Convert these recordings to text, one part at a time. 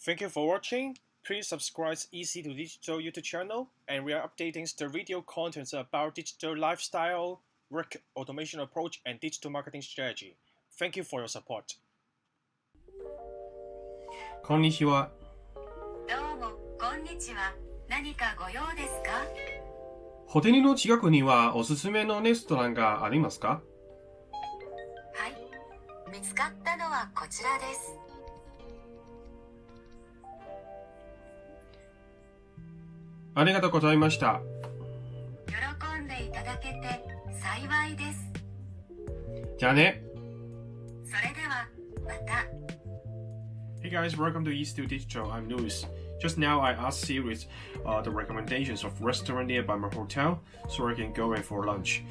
Thank you for watching. Please subscribe Easy2Digital YouTube channel, and we are updating the video contents about digital lifestyle, work automation approach, and digital marketing strategy. Thank you for your support. こんにちは。どうも、こんにちは。何かご用ですか？ホテルの近くにはおすすめのレストランがありますか？はい。見つかったのはこちらです。ありがとうございました。喜んでいただけて幸いです。じゃあね。それでは、また。Hey guys, welcome to Easy2Digital. I'm Louis. Just now I asked Siri the recommendations of restaurant nearby my hotel so I can go in for lunch.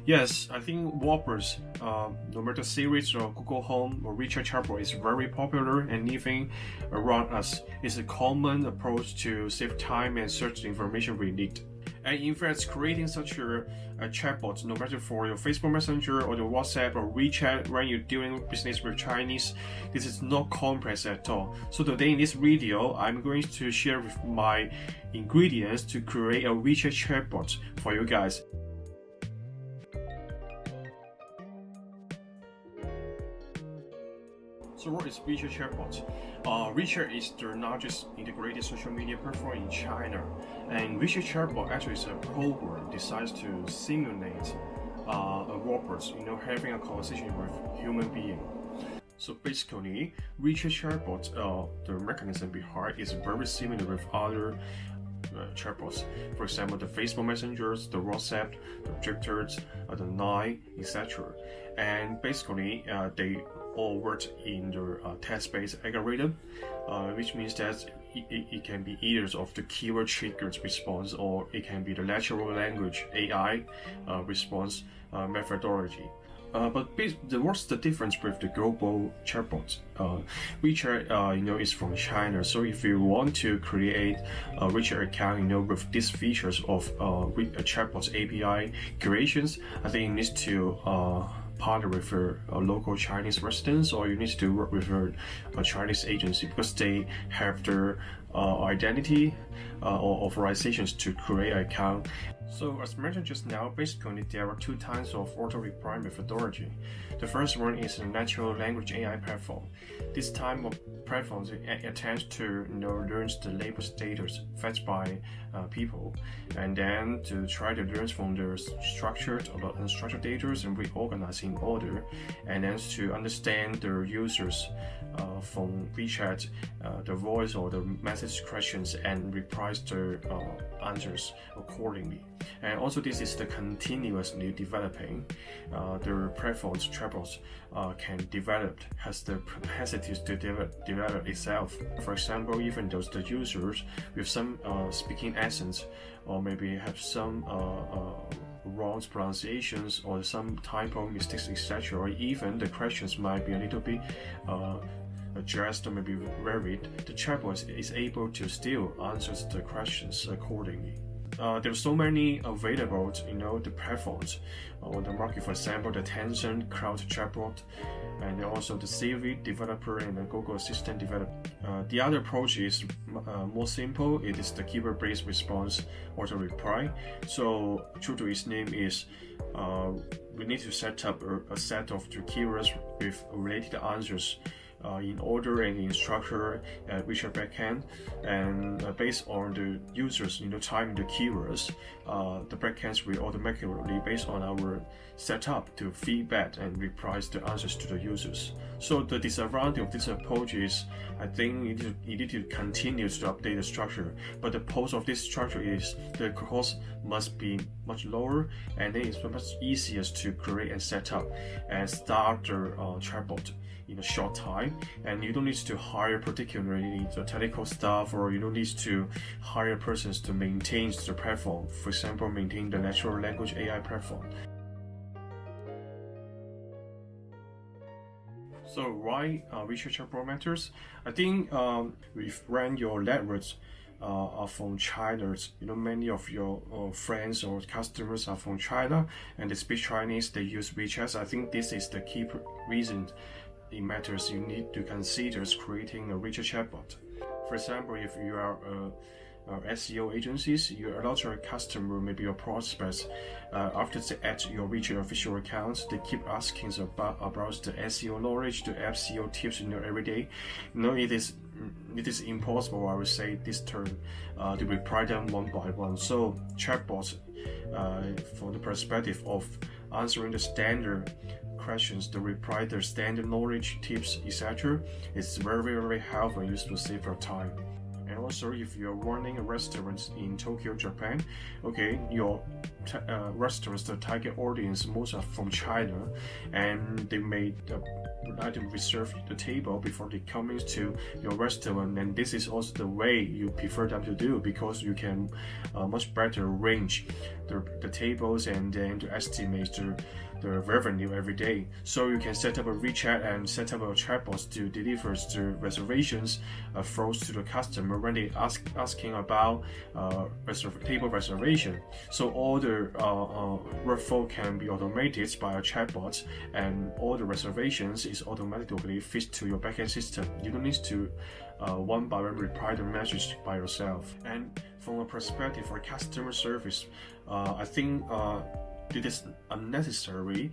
Yes, I think Whoppers, no matter Siri or Google Home or Wechat Chatbot is very popular and living around us. It's a common approach to save time and search the information we need. And in fact, creating such a chatbot, no matter for your Facebook Messenger or your WhatsApp or WeChat when you're doing business with Chinese, this is not complex at all. So today in this video, I'm going to share with my ingredients to create a WeChat chatbot for you guys. So what is Wechat Chatbot? Wechat is the largest integrated social media platform in China, and Wechat Chatbot actually is a program designed to simulate a robot, having a conversation with human being. So basically, Wechat Chatbot, the mechanism behind is very similar with other chatbots. For example, the Facebook messengers, the WhatsApp, the Objectors, the Line, etc. And basically, they all work in the text-based algorithm, which means that it can be either of the keyword triggered response or it can be the natural language AI response methodology. But what's the difference with the global chatbots? WeChat, is from China. So if you want to create a WeChat account, with these features of chatbots API creations, I think you need to partner with a local Chinese residents, or you need to work with a Chinese agency because they have their identity or authorizations to create an account. So as mentioned just now, basically there are two types of auto-reply methodology. The first one is a natural language AI platform. This type of platforms attempts to learn the label data fetched by people, and then to try to learn from the structured or unstructured data and reorganize in order, and then to understand the users from WeChat, the voice or the message questions, and reprise the answers accordingly. And also this is the continuously developing. The platforms, chatbots can develop, has the capacity to develop itself. For example, even those the users with some speaking accents, or maybe have some wrong pronunciations or some typo mistakes, etc. Or even the questions might be a little bit addressed or maybe varied, the chatbot is able to still answer the questions accordingly. There are so many available, the platforms on the market. For example, the Tencent Cloud Chatbot, and also the Siri developer and the Google Assistant developer. The other approach is more simple. It is the keyword-based response auto reply. So true to its name is we need to set up a set of the keywords with related answers in order and in structure at WeChat backend, and based on the users typing the keywords, the backends will automatically, based on our setup, to feedback and reprise the answers to the users. So the disadvantage of this approach is, I think you need to continue to update the structure, but the pros of this structure is the cost must be much lower, and then it's much easier to create and set up and start the chatbot in a short time, and you don't need to hire particularly the technical staff, or you don't need to hire persons to maintain the platform. For example, maintain the natural language AI platform. So why WeChat Chatbot matters? I think when your networks are from China, many of your friends or customers are from China and they speak Chinese, they use WeChat. I think this is the key reason it matters, you need to consider creating a richer chatbot. For example, if you are SEO agencies, you allow your customer, maybe your prospects, after they add your richer official accounts, they keep asking about the SEO knowledge, the SEO tips, every day. It is impossible, I would say, this term, to reply them one by one. So chatbots, from the perspective of answering the standard questions, the reply, the standard knowledge, tips, etc., it's very, very helpful and useful to save your time. And also, if you're running a restaurant in Tokyo, Japan, okay, your restaurants, the target audience, most are from China, and they may like to reserve the table before they come into your restaurant, and this is also the way you prefer them to do, because you can much better arrange the tables and then to estimate the revenue every day. So you can set up a WeChat and set up a chatbot to deliver the reservations flows to the customer when they asking about table reservation. So all the workflow can be automated by a chatbot, and all the reservations is automatically fit to your backend system. You don't need to one by one reply the message by yourself. And from a perspective for customer service, I think it is unnecessary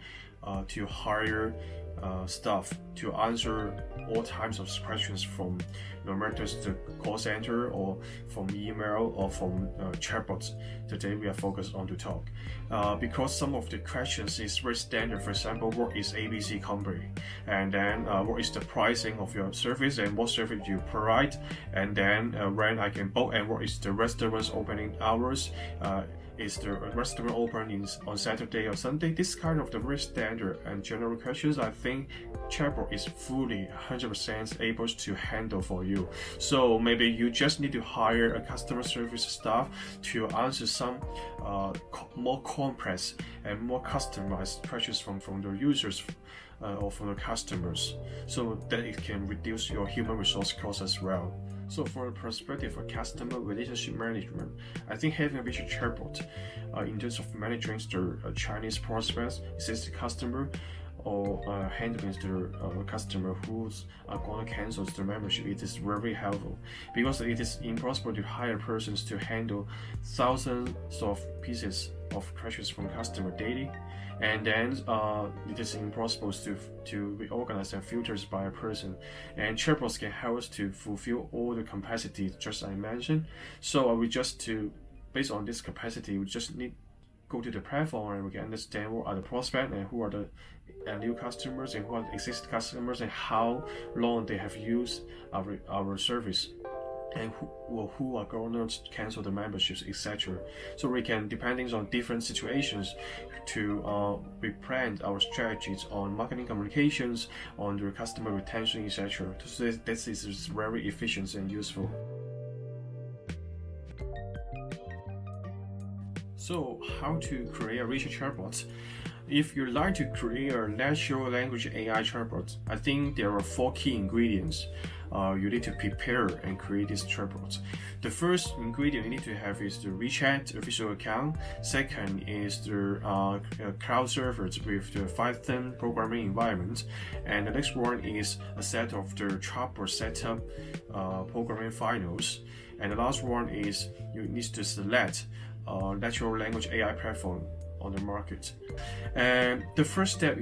to hire staff to answer all types of questions from no matter the call center or from email or from chatbots. Today we are focused on to talk because some of the questions is very standard. For example, what is ABC company, and then what is the pricing of your service and what service you provide, and then when I can book, and what is the restaurant's opening hours, is the restaurant open on Saturday or Sunday? This kind of the very standard and general questions, I think chatbot is fully 100% able to handle for you. So maybe you just need to hire a customer service staff to answer some more complex and more customized questions from the users or from the customers, so that it can reduce your human resource costs as well. So from the perspective of customer relationship management, I think having a visual chatbot in terms of managing the Chinese prospects, existing customer, or handling the customer who's going to cancel the membership, it is very helpful, because it is impossible to hire persons to handle thousands of pieces of questions from customer daily, and then it is impossible to reorganize and filters by a person. And chatbots can help us to fulfill all the capacity just I mentioned. So we just based on this capacity, we just need go to the platform and we can understand what are the prospects and who are the new customers and who are the existing customers and how long they have used our service, and who are going to cancel the memberships, etc. So we can, depending on different situations, to replan our strategies on marketing communications, on the customer retention, etc. So this is very efficient and useful. So how to create a richer chatbot? If you like to create a natural language AI chatbot, I think there are 4 key ingredients you need to prepare and create this chatbot. The first ingredient you need to have is the WeChat official account. Second is the cloud servers with the Python programming environment. And the next one is a set of the chatbot setup programming files. And the last one is you need to select natural language AI platform on the market. And the first step,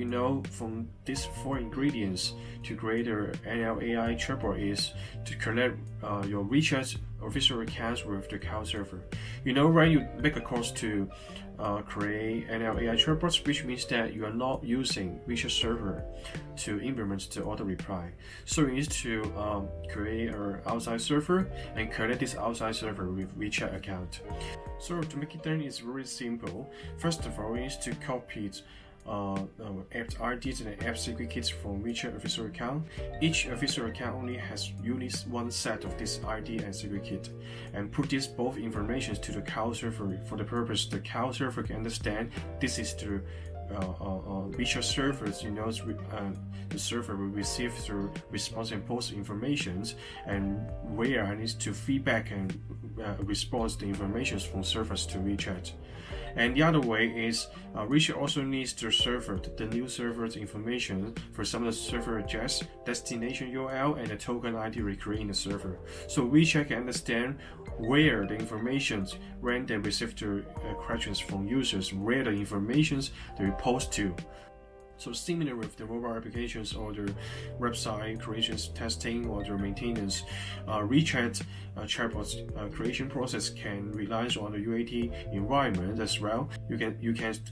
from these 4 ingredients to create an NL AI chatbot is to connect your WeChat official accounts with the cloud server. When you make a course to create NL AI chatbots, which means that you are not using WeChat server to implement the auto reply. So you need to create an outside server and connect this outside server with WeChat account. So to make it done, it's very simple. First of all, we need to copy app IDs and app secret keys from WeChat official account. Each official account only has one set of this ID and secret key, and put these both informations to the cloud server for the purpose the cloud server can understand this is the WeChat servers. The server will receive the response and post informations, and where I need to feedback and respond the information from servers to WeChat. And the other way is WeChat also needs the server, the new server's information, for example, the server address, destination URL, and the token ID recreated in the server. So WeChat can understand where the information, when they receive the questions from users, where the information they post to. So similar with the mobile applications or the website creations, testing, or the maintenance, WeChat chatbot creation process can rely on the UAT environment as well. You can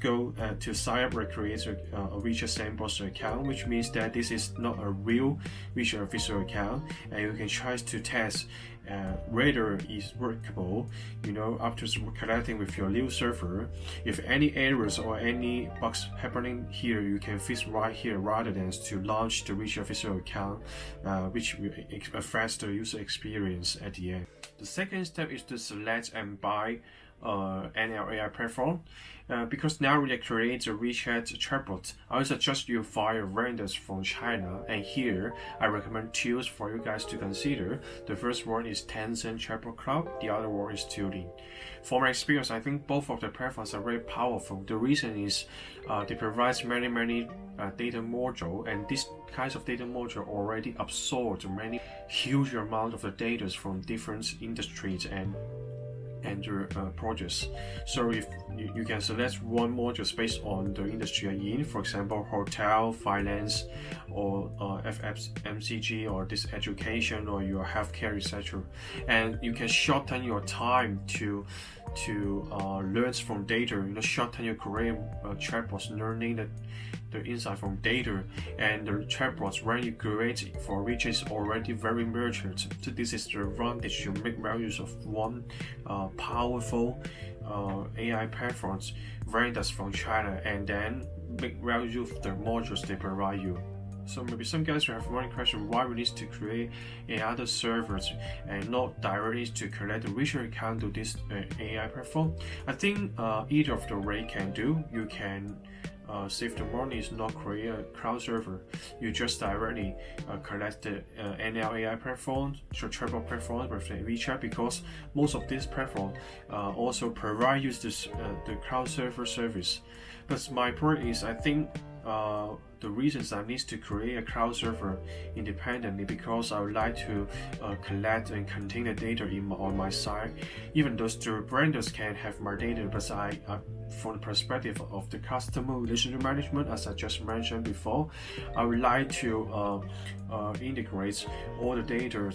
go to sign up or create a WeChat sandbox account, which means that this is not a real WeChat official account, and you can try to test whether it's workable, after connecting with your new server. If any errors or any bugs happening here, you can fix right here rather than to launch the WeChat official account, which will affect the user experience at the end. The second step is to select and buy NLP platform. Because now we create a WeChat chatbot, I suggest you find vendors from China, and here I recommend tools for you guys to consider. The first one is Tencent Chatbot Cloud, the other one is Turing. For my experience, I think both of the platforms are very powerful. The reason is they provide many data module, and this kinds of data module already absorb many huge amount of the data from different industries and projects. So if you can select one module based on the industry you're in, for example, hotel, finance, or FMCG, or this education, or your healthcare, etc. And you can shorten your time to learn from data. Shorten your career chatbots learning the insight from data, and the chatbots when you create for which is already very matured. So this is the advantage to make well use of one powerful AI platforms vendors from China, and then make well use of the modules they provide you. So maybe some guys will have one question: why we need to create another servers and not directly to connect the WeChat account to this AI platform? I think either of the way can do. You can save the money is not create a cloud server. You just directly connect the NLP platform, chatbot platform with the WeChat, because most of these platforms also provide you this the cloud server service. But my point is, I think the reasons I need to create a cloud server independently, because I would like to collect and contain the data on my side. Even though the vendors can have my data, but I from the perspective of the customer relationship management, as I just mentioned before, I would like to integrate all the data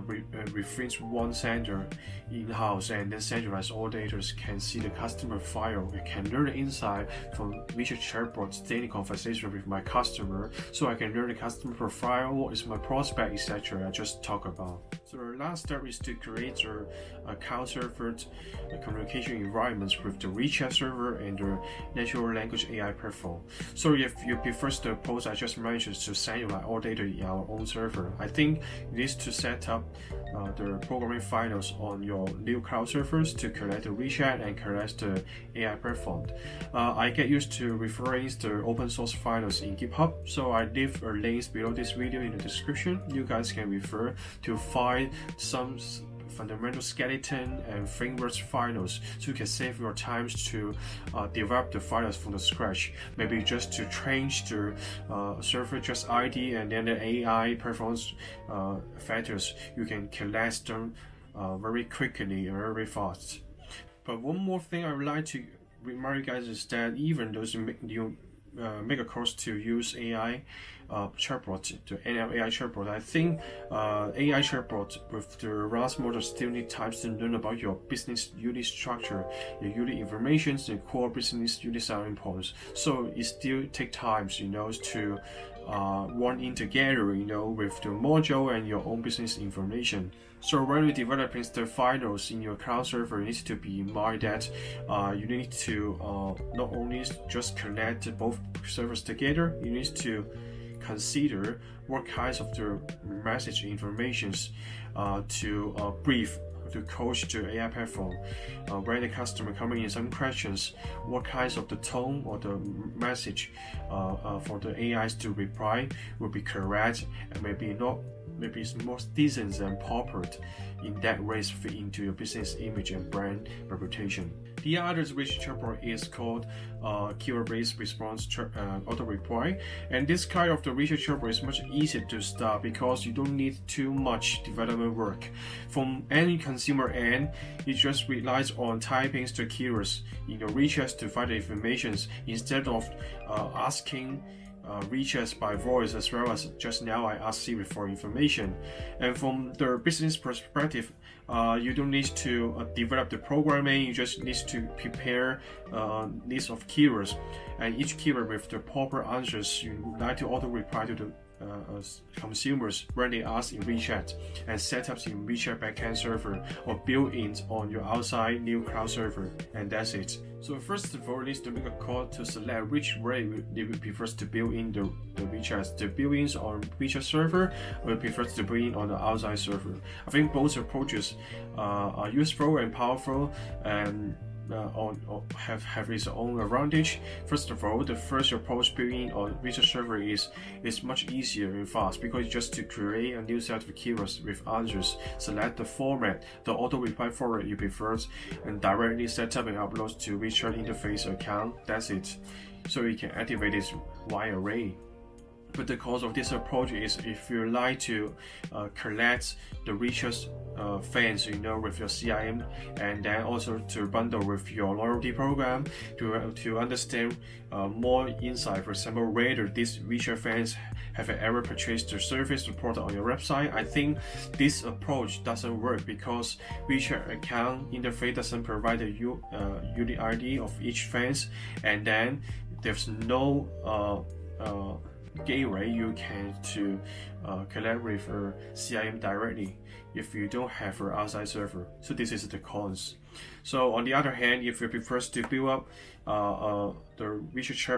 within one center in-house, and then centralize all data, can see the customer file, we can learn the insight from WeChat chatbot's daily conversation with my customer, so I can learn the customer profile, what is my prospect, etc. I just talk about. So the last step is to create a cloud server communication environments with the WeChat server and the natural language AI platform. So if you prefer the approach I just mentioned to centralize all data in our own server, I think you need to set up the programming files on your new cloud servers to connect the WeChat and connect the AI platform. I get used to referring the open source files in GitHub, so I leave a link below this video in the description. You guys can refer to find some fundamental skeleton and framework files, so you can save your time to develop the files from the scratch. Maybe just to change the server just ID and then the AI performance factors, you can collect them very quickly and very fast. But one more thing I would like to remind you guys is that even though you make a course to use AI chatbot, to AI chatbot, I think AI chatbot with the RAS model still need time to learn about your business unit structure, your unit information, the core business unit selling points. So it still take time, to one in together, with the module and your own business information. So when you're developing the files in your cloud server, it needs to be in mind that you need to not only just connect both servers together, you need to consider what kinds of the message informations to brief to coach the AI platform. When the customer coming in some questions, what kinds of the tone or the message for the AIs to reply will be correct, and maybe not maybe it's more decent and proper. In that way, fit into your business image and brand reputation. The other research chatbot is called keyword-based response auto reply, and this kind of the research chatbot is much easier to start because you don't need too much development work. From any consumer end, it just relies on typing the keywords in your WeChat to find the information instead of asking WeChat by voice, as well as just now I asked Siri for information. And from the business perspective, you don't need to develop the programming, you just need to prepare a list of keywords, and each keyword with the proper answers you would like to auto reply to the consumers when they ask in WeChat, and setups in WeChat backend server or built-ins on your outside new cloud server, and that's it. So first of all, you need to make a call to select which way they will prefer to build in the WeChat, the built-ins on WeChat server, or prefer to build in on the outside server. I think both approaches are useful and powerful, and have its own advantage. First of all, the first approach building on research server is much easier and fast because just to create a new set of keywords with answers, select the format, the auto reply format you prefer, and directly set up and upload to WeChat interface account. That's it. So you can activate this wide array. But the cost of this approach is if you like to collect the WeChat fans, with your CRM, and then also to bundle with your loyalty program to understand more insight. For example, whether these WeChat fans have ever purchased the service or product on your website. I think this approach doesn't work because WeChat account interface doesn't provide the unique ID of each fans, and then there's no gateway you can to connect with a CRM directly if you don't have an outside server. So this is the cons. So on the other hand, if you prefer to build up the research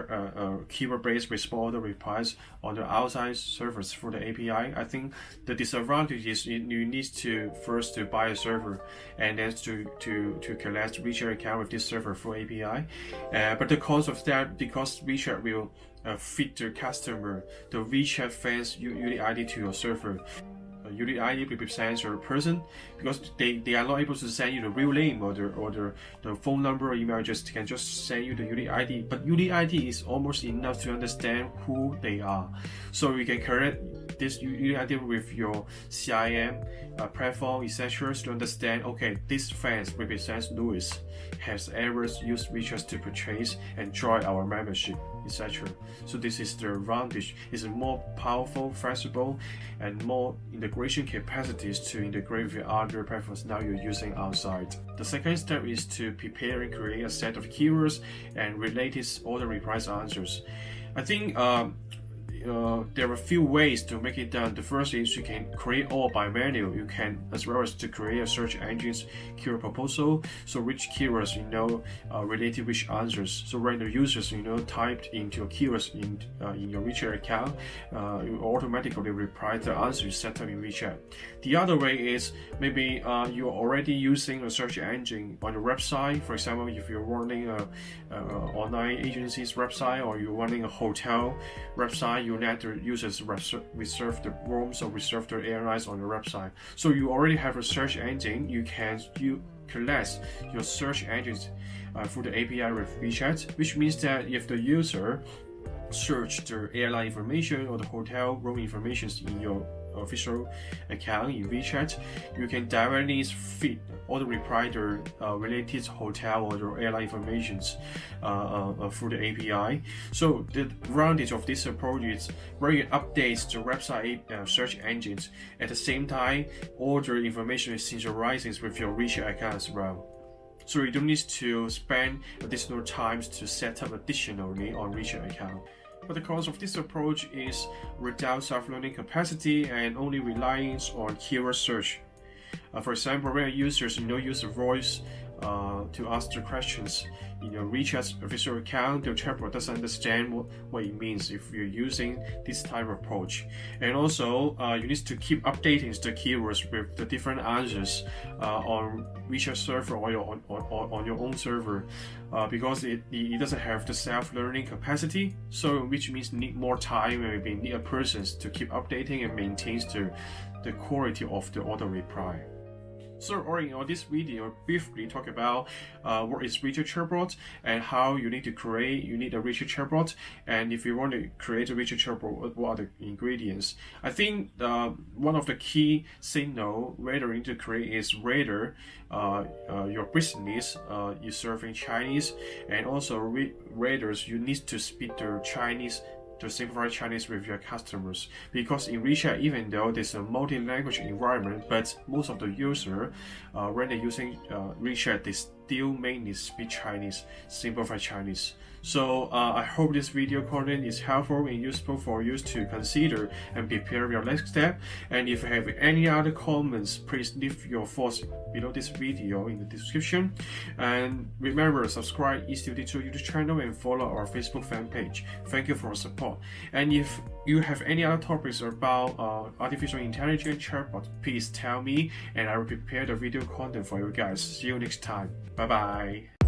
keyword-based response replies on the outside servers for the API, I think the disadvantage is you need to first to buy a server and then to collect WeChat account with this server for API. But the cons of that, because WeChat will feed the customer the WeChat fans unique ID to your server. Unique ID represents your person because they are not able to send you the real name or the phone number or email, can just send you the unique ID. But unique ID is almost enough to understand who they are. So you can correct this unique ID with your CRM platform, etc. to understand, okay, this fans represents Louis, has ever used WeChat to purchase and join our membership, etc. So this is the advantage. It's more powerful, flexible, and more integration capacities to integrate with other platforms now you're using outside. The second step is to prepare and create a set of keywords and related auto reply answers. I think there are a few ways to make it done. The first is you can create all by manual. You can, as well as to create a search engine's keyword proposal. So which keywords related which answers. So when the users typed into your keywords in your WeChat account, you automatically reply the answer you set up in WeChat. The other way is maybe you're already using a search engine on your website. For example, if you're running a online agency's website or you're running a hotel website, you let the users reserve the rooms or reserve the airlines on your website. So you already have a search engine. You collect your search engines through the API with WeChat, which means that if the user search the airline information or the hotel room information in your official account in WeChat, you can directly feed auto reply the related hotel or the airline information through the API. So the advantage of this approach is where it updates the website search engines. At the same time, all the information is synchronized with your WeChat account as well. So you don't need to spend additional time to set up additionally on WeChat account. But the cost of this approach is without self-learning capacity and only relying on keyword search. For example, when users use a voice to ask the questions in your WeChat official account, your chatbot doesn't understand what it means if you're using this type of approach. And also, you need to keep updating the keywords with the different answers on WeChat server or on your own server, because it doesn't have the self-learning capacity. So, which means need more time and maybe need a person to keep updating and maintains the quality of the auto reply. So all in all, this video briefly talk about what is WeChat chatbot and how you need a WeChat chatbot, and if you want to create a WeChat chatbot, what are the ingredients. I think one of the key signal whether you need to create is whether your business is serving Chinese, and also whether you need to speak the Chinese to simplify Chinese with your customers, because in WeChat, even though there's a multi-language environment, but most of the user when they're using WeChat, they still mainly speak Chinese, simplify Chinese. So I hope this video content is helpful and useful for you to consider and prepare your next step. And if you have any other comments, please leave your thoughts below this video in the description. And remember, subscribe Easy2Digital YouTube channel and follow our Facebook fan page. Thank you for your support. And if you have any other topics about artificial intelligence chatbot, please tell me and I will prepare the video content for you guys. See you next time. Bye bye.